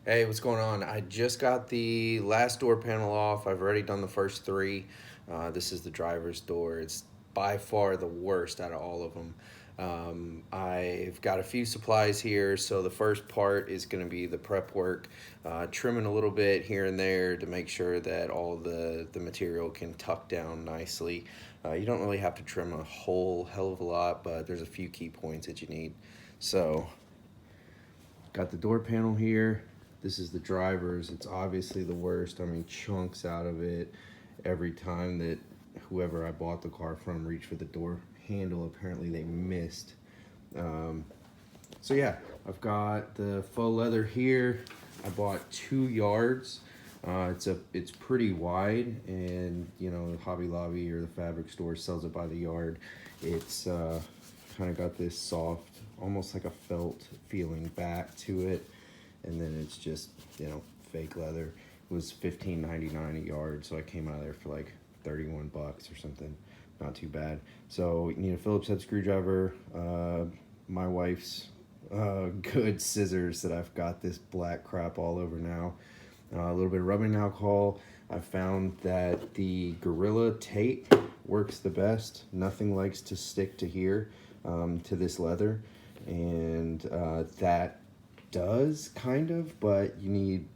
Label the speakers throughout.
Speaker 1: Hey, what's going on? I just got the last door panel off. I've already done the first three. This is the driver's door. It's by far the worst out of all of them. I've got a few supplies here. So the first part is going to be the prep work, trimming a little bit here and there to make sure that all the material can tuck down nicely. You don't really have to trim a whole hell of a lot, but there's a few key points that you need. So got the door panel here. This is the driver's. It's obviously the worst. I mean, chunks out of it every time that whoever I bought the car from reached for the door handle. Apparently they missed. So yeah, I've got the faux leather here. I bought 2 yards. It's pretty wide, and you know, Hobby Lobby or the fabric store sells it by the yard. It's kind of got this soft, almost like a felt feeling back to it, and then it's just, you know, fake leather. It was $15.99 a yard, so I came out of there for like 31 bucks or something. Not too bad. So you need a Phillips head screwdriver, my wife's good scissors that I've got this black crap all over now, a little bit of rubbing alcohol. I found that the Gorilla tape works the best. Nothing likes to stick to here, to this leather, and that does kind of, but you need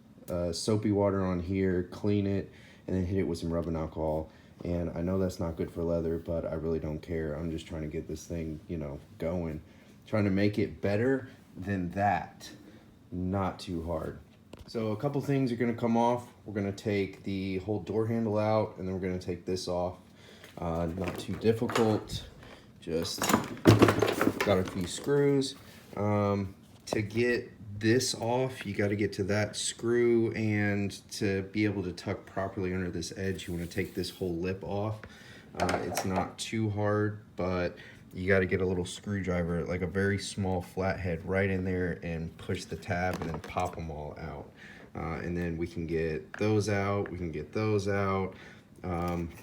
Speaker 1: soapy water on here, clean it, and then hit it with some rubbing alcohol. And I know that's not good for leather, but I really don't care. I'm just trying to get this thing, you know, going, trying to make it better than that, not too hard. So a couple things are going to come off. We're going to take the whole door handle out, and then we're going to take this off. Not too difficult, just got a few screws. To get this off, you got to get to that screw, and to be able to tuck properly under this edge, you want to take this whole lip off. It's not too hard, but you got to get a little screwdriver, like a very small flathead, right in there and push the tab and then pop them all out. And then we can get those out, we can get those out.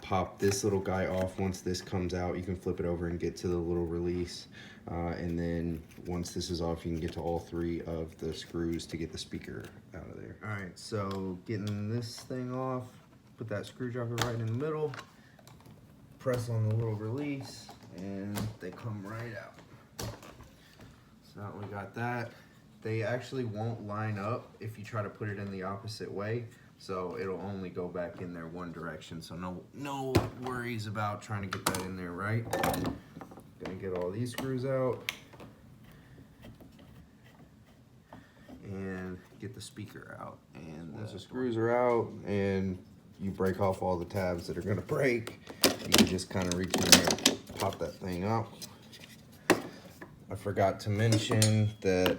Speaker 1: Pop this little guy off. Once this comes out, you can flip it over and get to the little release. And then once this is off, you can get to all 3 of the screws to get the speaker out of there. All right, so getting this thing off, put that screwdriver right in the middle, press on the little release, and they come right out. So we got that. They actually won't line up if you try to put it in the opposite way. So it'll only go back in there one direction. So no worries about trying to get that in there right. Gonna get all these screws out and get the speaker out. And once the screws are out and you break off all the tabs that are gonna break, you can just kind of reach in there and pop that thing up. I forgot to mention that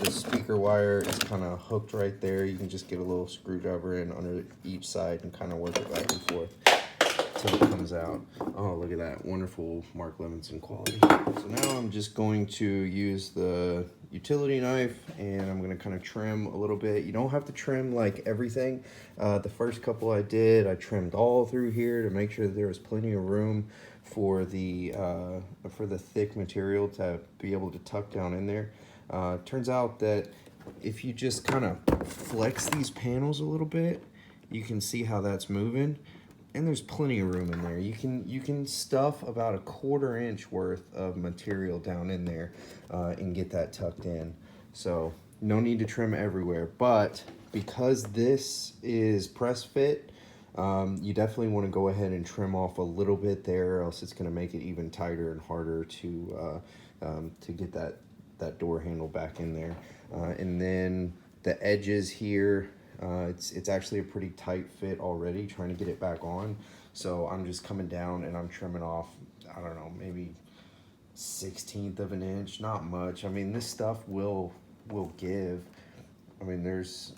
Speaker 1: the speaker wire is kind of hooked right there. You can just get a little screwdriver in under each side and kind of work it back and forth till it comes out. Oh, look at that wonderful Mark Levinson quality. So now I'm just going to use the utility knife, and I'm going to kind of trim a little bit. You don't have to trim like everything. The first couple I did, I trimmed all through here to make sure that there was plenty of room for the thick material to be able to tuck down in there. Turns out that if you just kind of flex these panels a little bit, you can see how that's moving, and there's plenty of room in there. You can stuff about a 1/4 inch worth of material down in there and get that tucked in. So no need to trim everywhere, but because this is press fit, you definitely want to go ahead and trim off a little bit there, or else it's going to make it even tighter and harder to get that door handle back in there. And then the edges here, it's actually a pretty tight fit already, trying to get it back on. So I'm just coming down and I'm trimming off, I don't know, maybe 1/16 of an inch, not much. I mean, this stuff will give. I mean, there's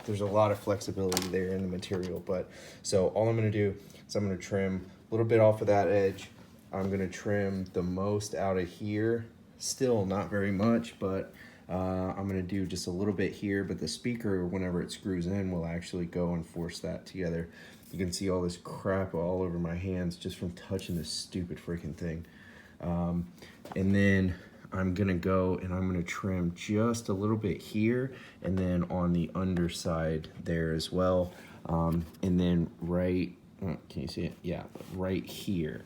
Speaker 1: a lot of flexibility there in the material, but so all I'm going to do is I'm going to trim a little bit off of that edge. I'm going to trim the most out of here. Still not very much, but I'm going to do just a little bit here, but the speaker, whenever it screws in, will actually go and force that together. You can see all this crap all over my hands just from touching this stupid freaking thing. And then I'm gonna go and I'm gonna trim just a little bit here and then on the underside there as well. And then right, can you see it? Yeah, right here.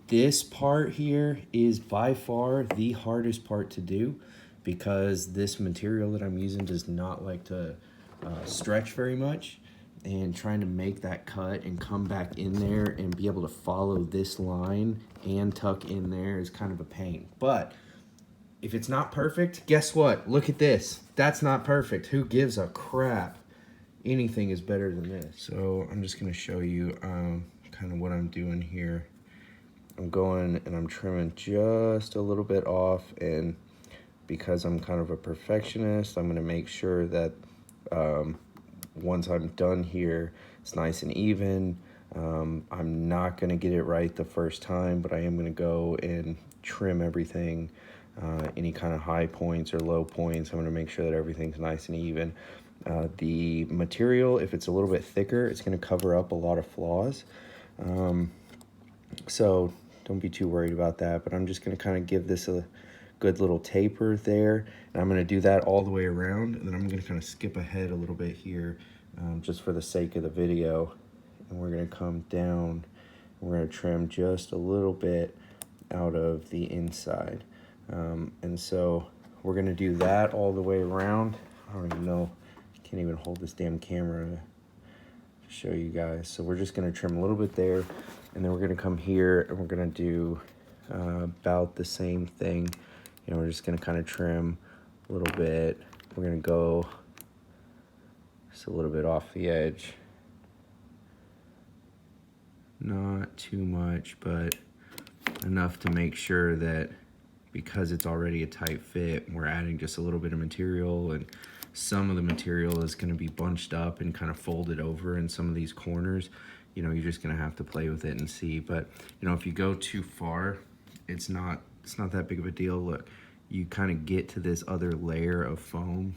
Speaker 1: This part here is by far the hardest part to do because this material that I'm using does not like to stretch very much, and trying to make that cut and come back in there and be able to follow this line and tuck in there is kind of a pain. But if it's not perfect, guess what? Look at this. That's not perfect. Who gives a crap? Anything is better than this. So I'm just gonna show you kind of what I'm doing here. I'm going and I'm trimming just a little bit off, and because I'm kind of a perfectionist, I'm gonna make sure that once I'm done here, it's nice and even. I'm not gonna get it right the first time, but I am gonna go and trim everything, any kind of high points or low points. I'm gonna make sure that everything's nice and even. The material, if it's a little bit thicker, it's gonna cover up a lot of flaws. So don't be too worried about that, but I'm just gonna kind of give this a good little taper there, and I'm gonna do that all the way around, and then I'm gonna kind of skip ahead a little bit here, just for the sake of the video, and we're gonna come down, and we're gonna trim just a little bit out of the inside, and so we're gonna do that all the way around. I don't even know, I can't even hold this damn camera to show you guys. So we're just gonna trim a little bit there, and then we're gonna come here and we're gonna do about the same thing. You know, we're just gonna kind of trim a little bit. We're gonna go just a little bit off the edge. Not too much, but enough to make sure that because it's already a tight fit, we're adding just a little bit of material, and some of the material is gonna be bunched up and kind of folded over in some of these corners. You know, you're just gonna have to play with it and see. But, you know, if you go too far, it's not that big of a deal. Look, you kind of get to this other layer of foam.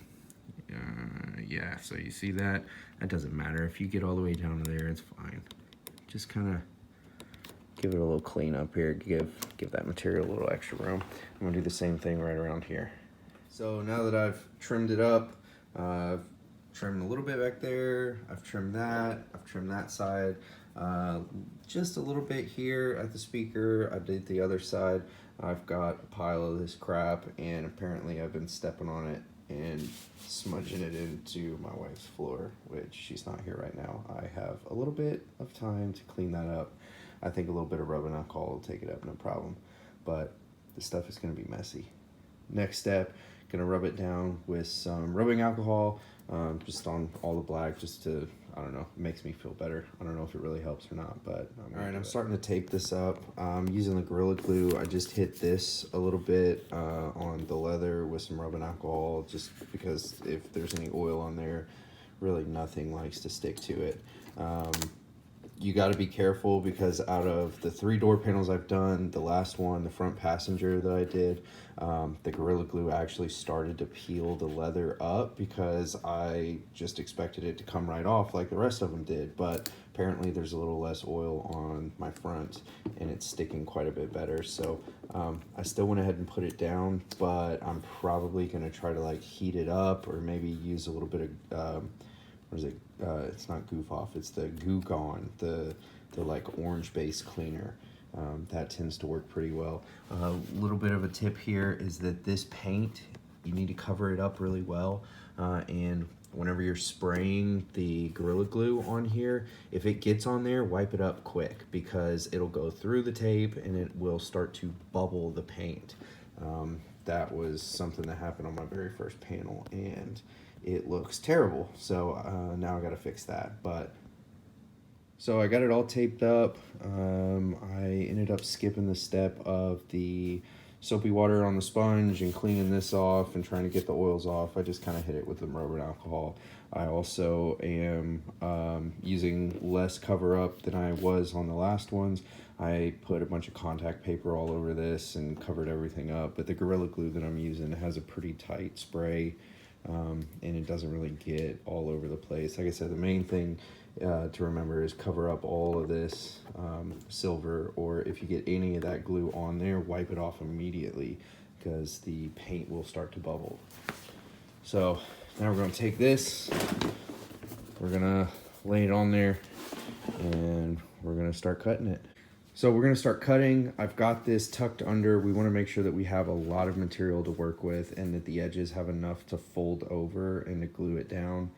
Speaker 1: Yeah, so you see that? That doesn't matter. If you get all the way down to there, it's fine. Just kind of give it a little clean up here. Give that material a little extra room. I'm gonna do the same thing right around here. So now that I've trimmed it up, I've trimmed a little bit back there, I've trimmed that side, just a little bit here at the speaker. I did the other side. I've got a pile of this crap, and apparently I've been stepping on it and smudging it into my wife's floor, which she's not here right now. I have a little bit of time to clean that up. I think a little bit of rubbing alcohol will take it up, no problem. But the stuff is gonna be messy. Next step, gonna rub it down with some rubbing alcohol, just on all the black, just to, I don't know, it makes me feel better. I don't know if it really helps or not, but all right, I'm starting to tape this up. I'm using the Gorilla Glue. I just hit this a little bit on the leather with some rubbing alcohol, just because if there's any oil on there, really nothing likes to stick to it. You got to be careful, because out of the 3 door panels I've done, the last one, the front passenger that I did, the Gorilla Glue actually started to peel the leather up, because I just expected it to come right off like the rest of them did, but apparently there's a little less oil on my front and it's sticking quite a bit better. So I still went ahead and put it down, but I'm probably going to try to like heat it up, or maybe use a little bit of what is it? It's not Goof Off. It's the Goo Gone, the like orange base cleaner. That tends to work pretty well. A little bit of a tip here is that this paint, you need to cover it up really well. And whenever you're spraying the Gorilla Glue on here, if it gets on there, wipe it up quick, because it'll go through the tape and it will start to bubble the paint. That was something that happened on my very first panel, and it looks terrible. So now I gotta fix that. But so I got it all taped up. I ended up skipping the step of the soapy water on the sponge and cleaning this off and trying to get the oils off. I just kind of hit it with the rubbing alcohol. I also am using less cover up than I was on the last ones. I put a bunch of contact paper all over this and covered everything up, but the Gorilla Glue that I'm using has a pretty tight spray, and it doesn't really get all over the place. Like I said, the main thing to remember is cover up all of this silver, or if you get any of that glue on there, wipe it off immediately. because the paint will start to bubble. So now we're gonna take this, we're gonna lay it on there, and we're gonna start cutting it. So we're gonna start cutting. I've got this tucked under. We wanna make sure that we have a lot of material to work with and that the edges have enough to fold over and to glue it down.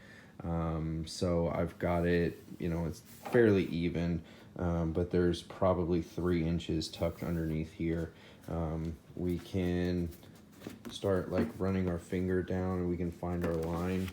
Speaker 1: So I've got it, you know, it's fairly even, but there's probably 3 inches tucked underneath here. We can start like running our finger down and we can find our line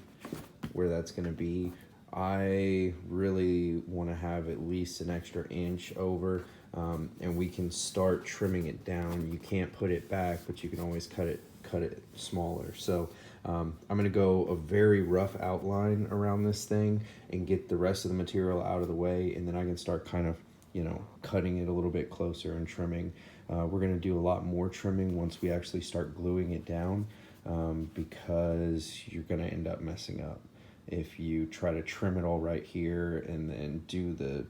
Speaker 1: where that's gonna be. I really want to have at least an extra inch over, and we can start trimming it down. You can't put it back, but you can always cut it smaller. So I'm gonna go a very rough outline around this thing and get the rest of the material out of the way, and then I can start kind of, you know, cutting it a little bit closer and trimming. We're gonna do a lot more trimming once we actually start gluing it down, because you're gonna end up messing up if you try to trim it all right here and then do the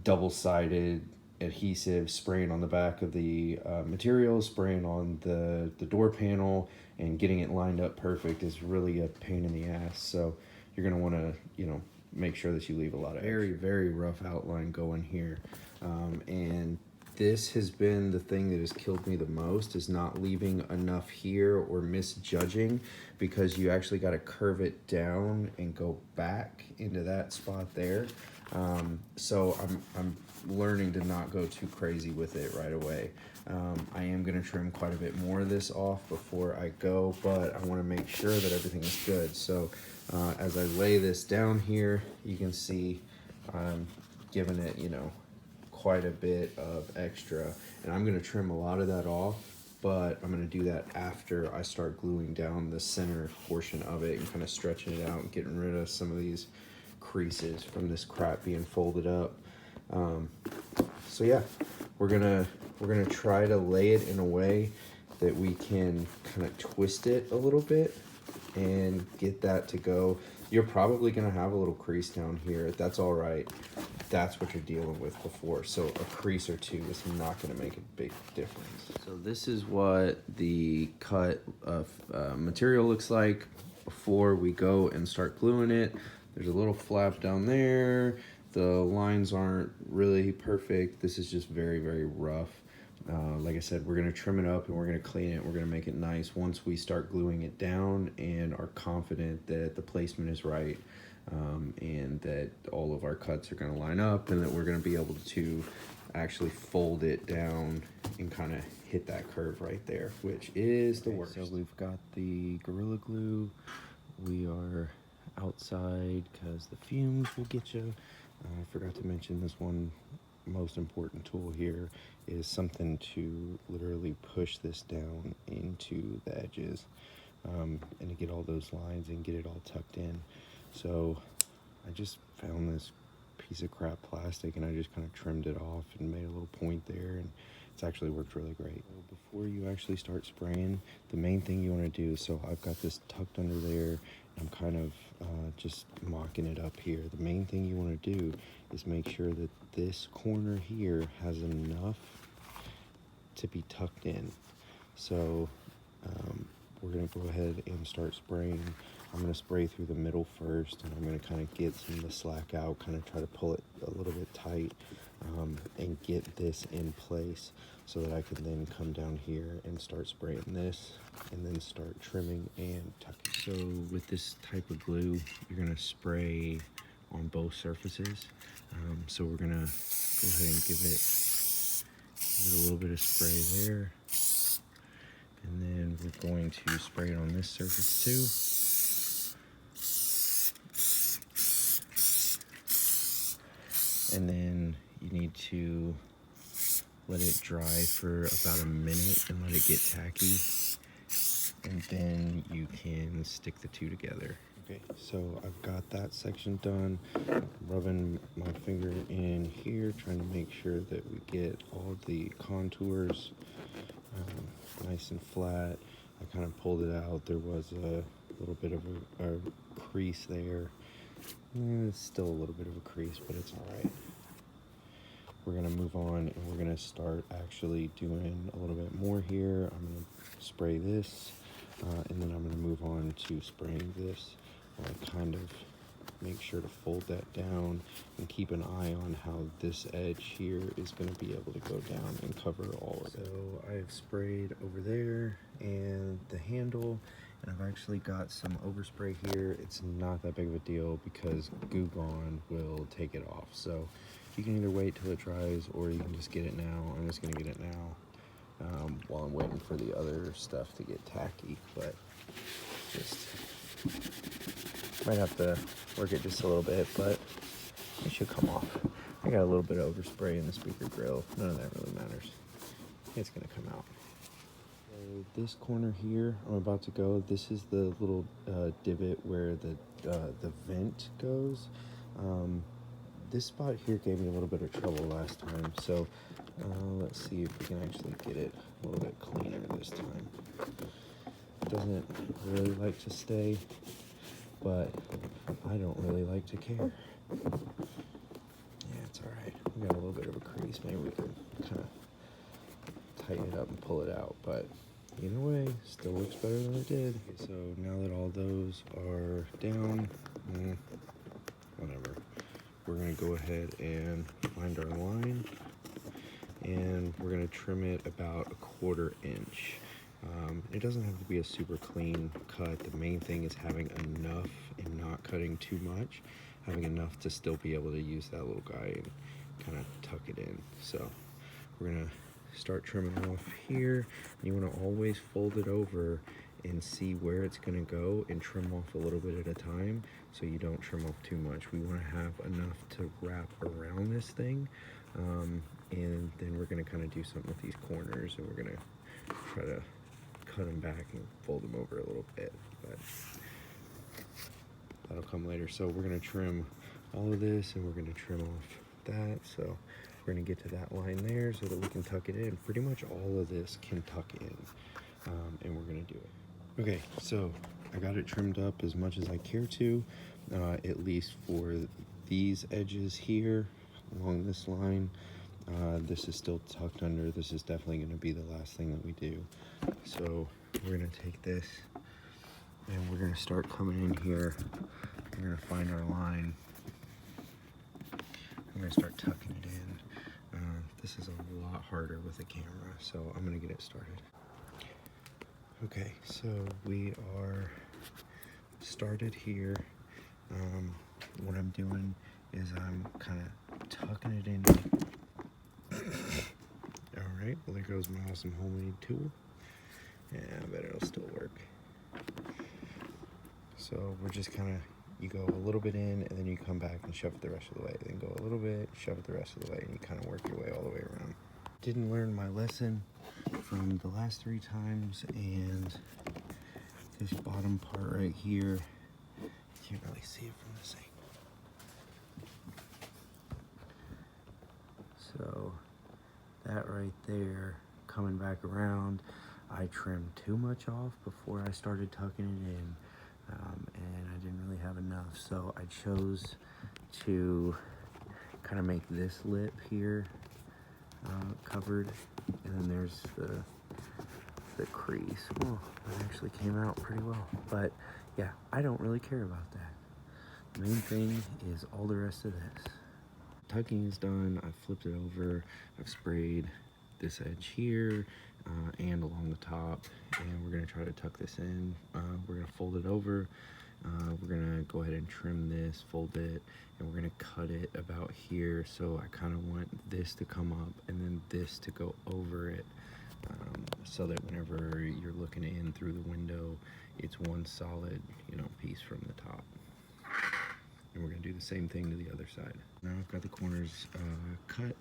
Speaker 1: double-sided adhesive, spraying on the back of the material, spraying on the door panel, and getting it lined up perfect is really a pain in the ass. So you're gonna wanna, you know, make sure that you leave a lot of very rough outline going here. And this has been the thing that has killed me the most, is not leaving enough here or misjudging, because you actually got to curve it down and go back into that spot there. So I'm learning to not go too crazy with it right away. I am going to trim quite a bit more of this off before I go, but I want to make sure that everything is good. So as I lay this down here, you can see I'm giving it, you know, quite a bit of extra, and I'm going to trim a lot of that off, but I'm going to do that after I start gluing down the center portion of it and kind of stretching it out and getting rid of some of these creases from this crap being folded up. So yeah, we're gonna try to lay it in a way that we can kind of twist it a little bit and get that to go. You're probably gonna have a little crease down here. That's all right. That's what you're dealing with before. So a crease or two is not gonna make a big difference. So this is what the cut of material looks like before we go and start gluing it. There's a little flap down there. The lines aren't really perfect. This is just very rough. Like I said, we're gonna trim it up and we're gonna clean it. We're gonna make it nice once we start gluing it down and are confident that the placement is right, and that all of our cuts are gonna line up and that we're gonna be able to actually fold it down and kind of hit that curve right there, which is the worst. So we've got the Gorilla Glue. We are outside because the fumes will get you. I forgot to mention this one most important tool here is something to literally push this down into the edges, and to get all those lines and get it all tucked in. So I just found this piece of crap plastic and I just kind of trimmed it off and made a little point there, and it's actually worked really great. So before you actually start spraying, the main thing you want to do, so I've got this tucked under there, I'm kind of just mocking it up here. The main thing you want to do is make sure that this corner here has enough to be tucked in. So we're going to go ahead and start spraying. I'm going to spray through the middle first, and I'm going to kind of get some of the slack out, kind of try to pull it a little bit tight, and get this in place so that I can then come down here and start spraying this and then start trimming and tucking. So with this type of glue, you're going to spray on both surfaces. So we're going to go ahead and give it a little bit of spray there. And then we're going to spray it on this surface too. And then you need to let it dry for about a minute and let it get tacky. And then you can stick the two together. Okay, so I've got that section done. I'm rubbing my finger in here, trying to make sure that we get all the contours nice and flat. I kind of pulled it out. There was a little bit of a crease there. It's still a little bit of a crease, but it's all right. we're gonna move on and we're gonna start actually doing a little bit more here. I'm gonna spray this, and then I'm gonna move on to spraying this. Kind of make sure to fold that down and keep an eye on how this edge here is going to be able to go down and cover all of it. So I've sprayed over there and the handle, and I've actually got some overspray here. It's not that big of a deal because Goo Gone will take it off. So you can either wait till it dries or you can just get it now. I'm just going to get it now while I'm waiting for the other stuff to get tacky, but just might have to work it just a little bit, but it should come off. I got a little bit of overspray in the speaker grill. None of that really matters. It's gonna come out. So this corner here, I'm about to go. This is the little divot where the vent goes. This spot here gave me a little bit of trouble last time, so let's see if we can actually get it a little bit cleaner this time. It doesn't really like to stay, but I don't really like to care. Yeah, it's all right. We got a little bit of a crease. Maybe we can kind of tighten it up and pull it out, but either way, still looks better than it did. Okay, so now that all those are down, whatever, we're gonna go ahead and find our line, and we're gonna trim it about 1/4 inch. It doesn't have to be a super clean cut. The main thing is having enough and not cutting too much, having enough to still be able to use that little guy and kind of tuck it in. So we're gonna start trimming off here. You want to always fold it over and see where it's going to go and trim off a little bit at a time so you don't trim off too much. We want to have enough to wrap around this thing, and then we're going to kind of do something with these corners, and we're going to try to cut them back and fold them over a little bit, but that'll come later. So we're going to trim all of this, and we're going to trim off that. So we're going to get to that line there so that we can tuck it in. Pretty much all of this can tuck in, and we're going to do it. Okay, so I got it trimmed up as much as I care to, at least for these edges here along this line. This is still tucked under. This is definitely going to be the last thing that we do. So we're going to take this and we're going to start coming in here. We're going to find our line. I'm going to start tucking it in. This is a lot harder with a camera, so I'm going to get it started. Okay, so we are started here. What I'm doing is I'm kind of tucking it in. All right, well, there goes my awesome homemade tool. Yeah, I bet it'll still work. So we're just kind of, you go a little bit in and then you come back and shove it the rest of the way. Then go a little bit, shove it the rest of the way, and you kind of work your way all the way around. Didn't learn my lesson from the last 3 times, and this bottom part right here, you can't really see it from this angle. So that right there, coming back around, I trimmed too much off before I started tucking it in, and I didn't really have enough. So I chose to kind of make this lip here covered, and then there's the crease. Oh, that actually came out pretty well. But yeah, I don't really care about that. The main thing is all the rest of this. Tucking is done. I've flipped it over. I've sprayed this edge here and along the top, and we're going to try to tuck this in. We're going to fold it over. We're going to go ahead and trim this, fold it, and we're going to cut it about here. So I kind of want this to come up and then this to go over it, so that whenever you're looking in through the window, it's one solid, piece from the top. And we're going to do the same thing to the other side. Now I've got the corners cut,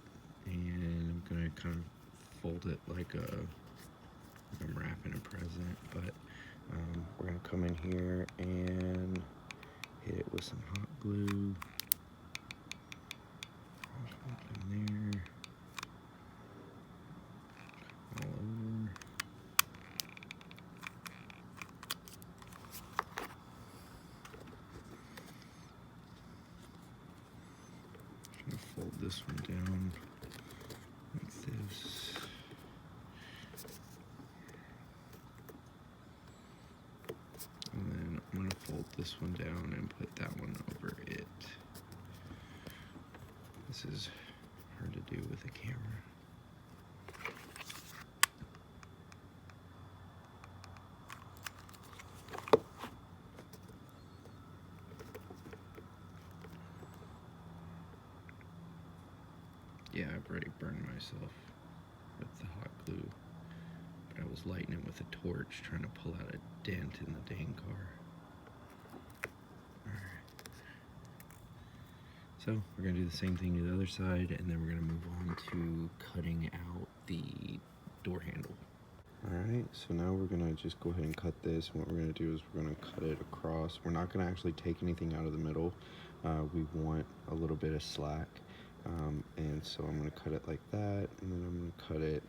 Speaker 1: and I'm going to kind of fold it like I'm wrapping a present, but we're going to come in here and hit it with some hot glue. Up in there. All over. Just going to fold this one down. fold this one down and put that one over it. This is hard to do with a camera. Yeah, I've already burned myself with the hot glue, but I was lighting it with a torch trying to pull out a dent in the dang car. Alright. So we're going to do the same thing to the other side, and then we're going to move on to cutting out the door handle. Alright, so now we're going to just go ahead and cut this, and what we're going to do is we're going to cut it across. We're not going to actually take anything out of the middle. We want a little bit of slack. And so I'm going to cut it like that, and then I'm going to cut it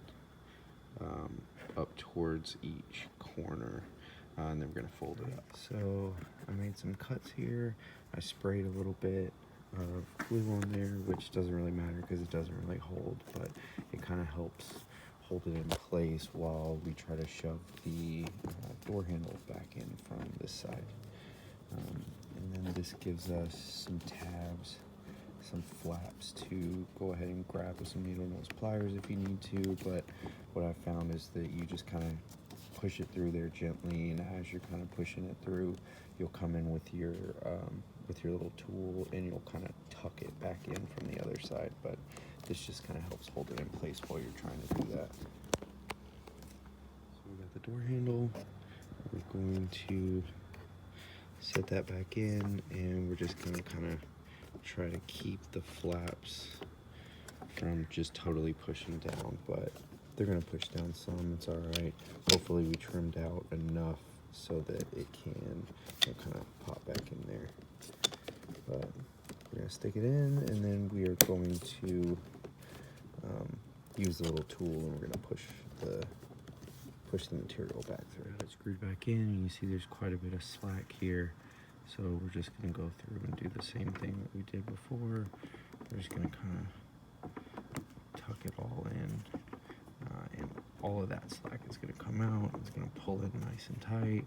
Speaker 1: up towards each corner, and then we're going to fold it up. So I made some cuts here. I sprayed a little bit of glue on there, which doesn't really matter because it doesn't really hold, but it kind of helps hold it in place while we try to shove the door handle back in from this side. And then this gives us some tabs, some flaps to go ahead and grab with some needle nose pliers if you need to, but what I found is that you just kind of push it through there gently, and as you're kind of pushing it through, you'll come in with your little tool and you'll kind of tuck it back in from the other side, but this just kind of helps hold it in place while you're trying to do that. So we got the door handle. We're going to set that back in, and we're just going to kind of try to keep the flaps from just totally pushing down, but they're going to push down some. It's all right. Hopefully we trimmed out enough so that it can kind of pop back in there. But we're going to stick it in, and then we are going to use the little tool, and we're going to push the material back through. It's screwed back in, and you see there's quite a bit of slack here. So we're just going to go through and do the same thing that we did before. We're just going to kind of tuck it all in, and all of that slack is going to come out. It's going to pull it nice and tight,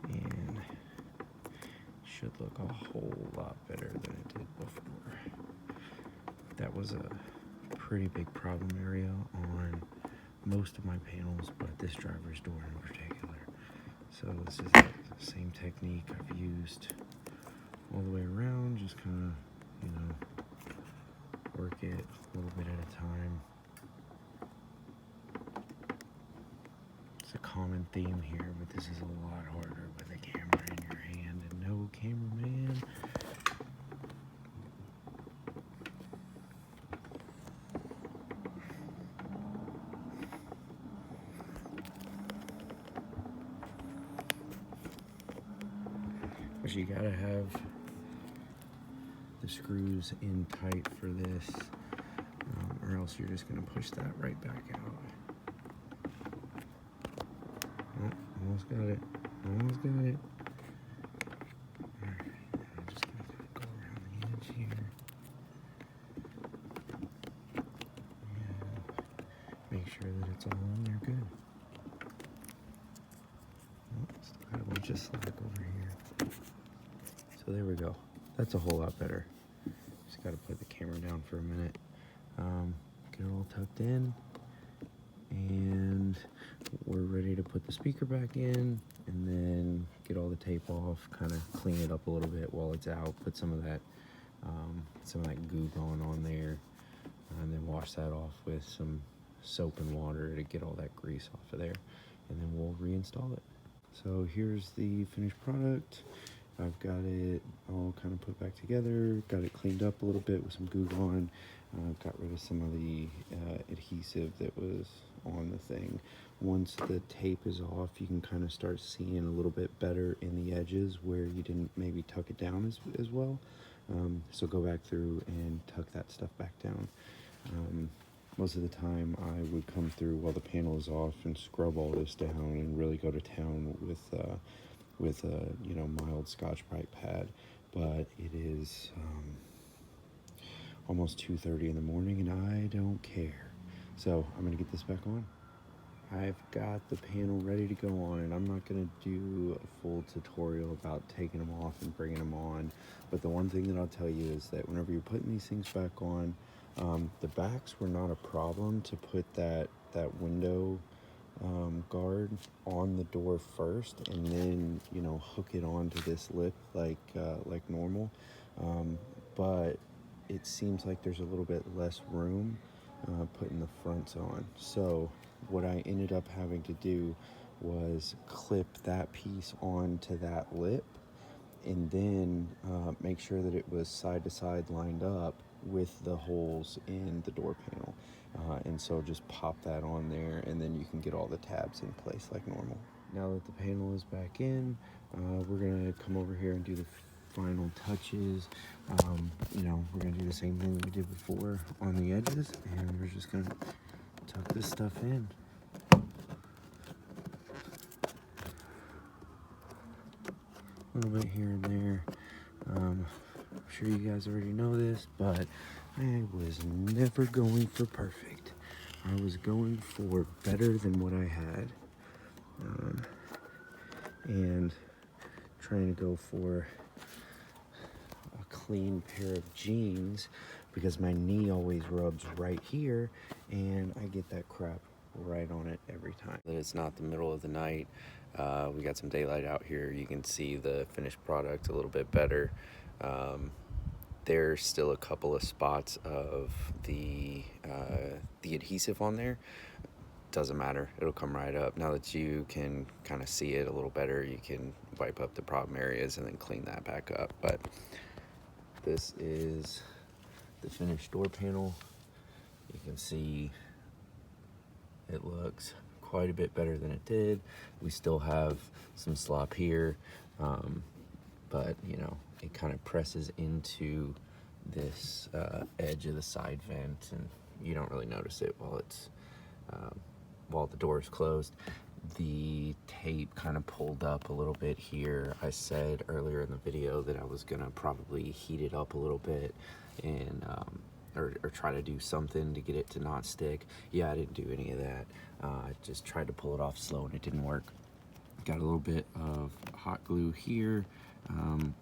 Speaker 1: and should look a whole lot better than it did before. That was a pretty big problem area on most of my panels, but this driver's door in particular. So this is the same technique I've used all the way around, just kind of, work it a little bit at a time. It's a common theme here, but this is a lot harder with a camera in your hand and no cameraman. But you gotta have the screws in tight for this, or else you're just gonna push that right back out. Oh, almost got it. Almost got it. Alright, I'm just gonna go around the edge here. And make sure that it's all in there good. Oh, still got a bunch of slack over here. So there we go. That's a whole lot better. Just got to put the camera down for a minute. Get it all tucked in, and we're ready to put the speaker back in, and then get all the tape off, kind of clean it up a little bit while it's out, put some of that goo going on there, and then wash that off with some soap and water to get all that grease off of there, and then we'll reinstall it. So here's the finished product. I've got it all kind of put back together, got it cleaned up a little bit with some Goo Gone, got rid of some of the adhesive that was on the thing. Once the tape is off, you can kind of start seeing a little bit better in the edges where you didn't maybe tuck it down as well. So go back through and tuck that stuff back down. Most of the time I would come through while the panel is off and scrub all this down and really go to town with a mild Scotch-Brite pad, but it is almost 2:30 in the morning and I don't care. So I'm gonna get this back on. I've got the panel ready to go on, and I'm not going to do a full tutorial about taking them off and bringing them on, but the one thing that I'll tell you is that whenever you're putting these things back on, the backs were not a problem to put that window guard on the door first, and then, you know, hook it onto this lip like normal, but it seems like there's a little bit less room putting the fronts on. So what I ended up having to do was clip that piece onto that lip, and then make sure that it was side to side lined up with the holes in the door panel. And so just pop that on there, and then you can get all the tabs in place like normal. Now that the panel is back in, we're gonna come over here and do the final touches. You know, we're gonna do the same thing that we did before on the edges, and we're just gonna tuck this stuff in. A little bit here and there. I'm sure you guys already know this, but I was never going for perfect. I was going for better than what I had, and trying to go for a clean pair of jeans, because my knee always rubs right here and I get that crap right on it every time. It's not the middle of the night. We got some daylight out here. You can see the finished product a little bit better. There's still a couple of spots of the adhesive on there. Doesn't matter, it'll come right up. Now that you can kind of see it a little better, you can wipe up the problem areas and then clean that back up. But this is the finished door panel. You can see it looks quite a bit better than it did. We still have some slop here, but you know, it kind of presses into this edge of the side vent, and you don't really notice it while it's while the door is closed. The tape kind of pulled up a little bit here. I said earlier in the video that I was gonna probably heat it up a little bit and or try to do something to get it to not stick. Yeah, I didn't do any of that. I just tried to pull it off slow and it didn't work. Got a little bit of hot glue here,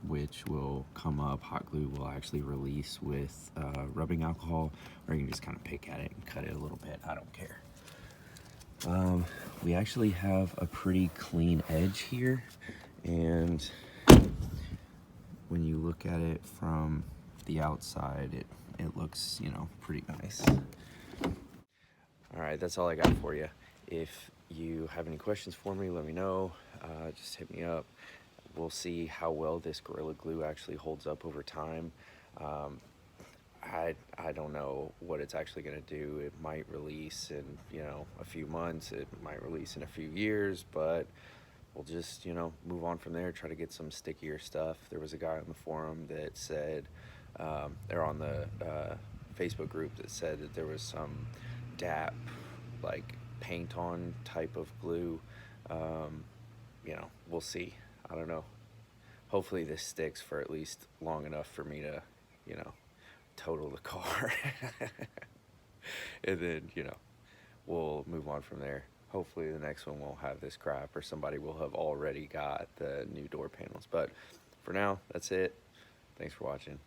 Speaker 1: which will come up. Hot glue will actually release with rubbing alcohol, or you can just kind of pick at it and cut it a little bit. I don't care. We actually have a pretty clean edge here, and when you look at it from the outside, it looks, you know, pretty nice. All right, that's all I got for you. If you have any questions for me, let me know. Just hit me up. We'll see how well this Gorilla Glue actually holds up over time. I don't know what it's actually going to do. It might release in, you know, a few months. It might release in a few years, but we'll just, you know, move on from there, try to get some stickier stuff. There was a guy on the forum that said, or on the Facebook group, that said that there was some DAP, like paint on type of glue. You know, we'll see. I don't know. Hopefully this sticks for at least long enough for me to, you know, total the car. And then, you know, we'll move on from there. Hopefully the next one won't have this crap, or somebody will have already got the new door panels. But for now, that's it. Thanks for watching.